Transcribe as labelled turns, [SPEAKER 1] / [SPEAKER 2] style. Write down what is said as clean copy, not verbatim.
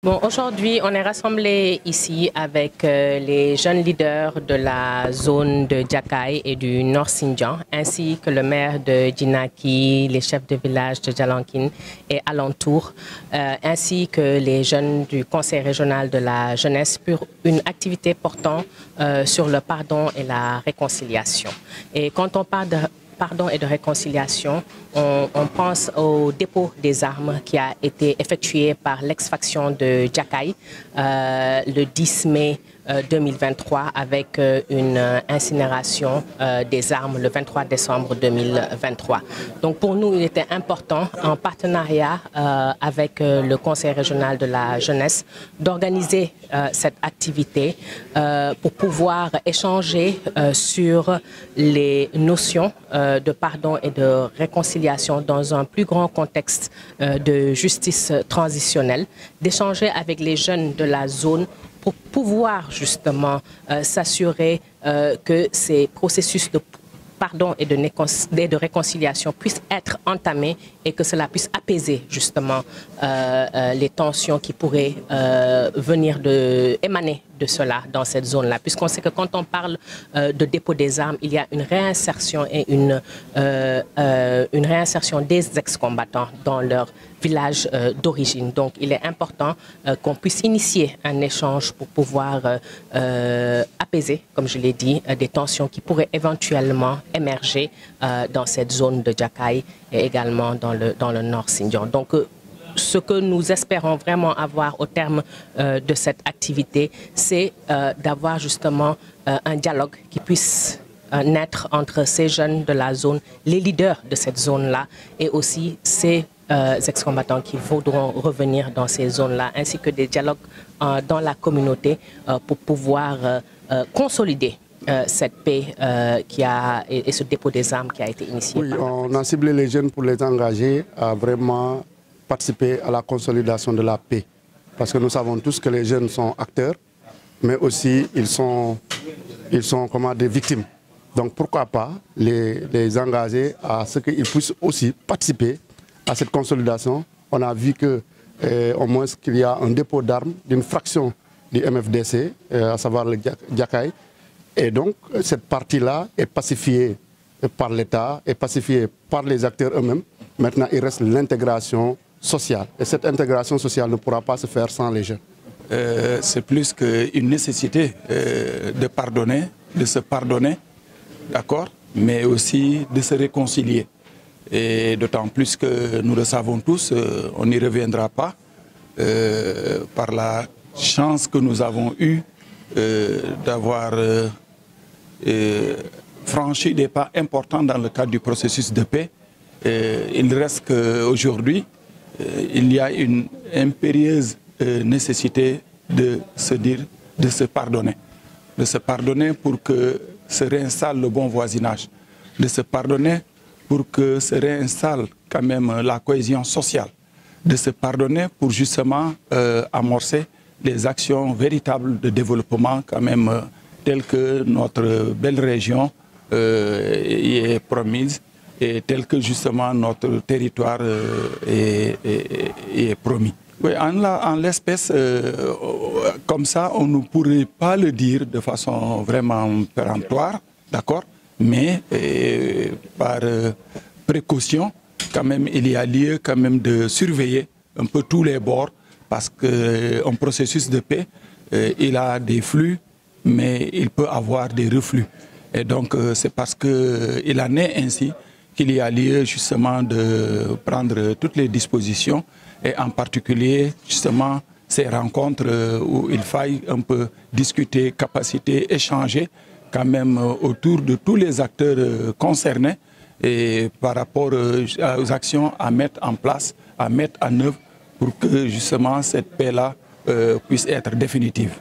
[SPEAKER 1] Bon, aujourd'hui, on est rassemblés ici avec les jeunes leaders de la zone de Djakaï et du Nord Sindian, ainsi que le maire de Djinaki, les chefs de village de Djalankin et alentour, ainsi que les jeunes du Conseil régional de la jeunesse pour une activité portant sur le pardon et la réconciliation. Et quand on parle de pardon et de réconciliation, on pense au dépôt des armes qui a été effectué par l'ex-faction de Djakaï le 10 mai 2023 avec une incinération des armes le 23 décembre 2023. Donc pour nous, il était important, en partenariat avec le Conseil régional de la jeunesse, d'organiser cette activité pour pouvoir échanger sur les notions de pardon et de réconciliation dans un plus grand contexte de justice transitionnelle, d'échanger avec les jeunes de la zone pour pouvoir justement s'assurer que ces processus de pardon et de réconciliation puissent être entamés et que cela puisse apaiser justement les tensions qui pourraient émaner de cela dans cette zone-là. Puisqu'on sait que quand on parle de dépôt des armes, il y a une réinsertion et une réinsertion des ex-combattants dans leur village d'origine. Donc il est important qu'on puisse initier un échange pour pouvoir apaiser, comme je l'ai dit, des tensions qui pourraient éventuellement émerger dans cette zone de Djakaï et également dans le Nord Sindian. Donc ce que nous espérons vraiment avoir au terme de cette activité, c'est d'avoir justement un dialogue qui puisse naître entre ces jeunes de la zone, les leaders de cette zone-là et aussi ces ex-combattants qui voudront revenir dans ces zones-là, ainsi que des dialogues dans la communauté pour pouvoir consolider cette paix et ce dépôt des armes qui a été initié.
[SPEAKER 2] Oui, on a ciblé les jeunes pour les engager à vraiment participer à la consolidation de la paix. Parce que nous savons tous que les jeunes sont acteurs, mais aussi ils sont comme des victimes. Donc pourquoi pas les engager à ce qu'ils puissent aussi participer à cette consolidation. On a vu que au moins qu'il y a un dépôt d'armes d'une fraction du MFDC, à savoir le Djakaï. Et donc cette partie-là est pacifiée par l'État, est pacifiée par les acteurs eux-mêmes. Maintenant, il reste l'intégration sociale. Et cette intégration sociale ne pourra pas se faire sans les jeunes.
[SPEAKER 3] C'est plus qu'une nécessité de pardonner, de se pardonner, d'accord, mais aussi de se réconcilier. Et d'autant plus que nous le savons tous, on n'y reviendra pas, par la chance que nous avons eue d'avoir franchi des pas importants dans le cadre du processus de paix. Il reste qu'aujourd'hui, il y a une impérieuse nécessité de se dire, de se pardonner. De se pardonner pour que se réinstalle le bon voisinage. De se pardonner pour que se réinstalle quand même la cohésion sociale. De se pardonner pour justement amorcer les actions véritables de développement quand même telles que notre belle région y est promise et tel que justement notre territoire est promis. Oui, en l'espèce, comme ça, on ne pourrait pas le dire de façon vraiment péremptoire, d'accord, mais par précaution, quand même, il y a lieu quand même de surveiller un peu tous les bords, parce qu'un processus de paix, il a des flux, mais il peut avoir des reflux. Et donc, c'est parce qu'il en est ainsi qu'il y a lieu justement de prendre toutes les dispositions et en particulier justement ces rencontres où il faille un peu discuter, capaciter, échanger quand même autour de tous les acteurs concernés et par rapport aux actions à mettre en place, à mettre en œuvre pour que justement cette paix-là puisse être définitive.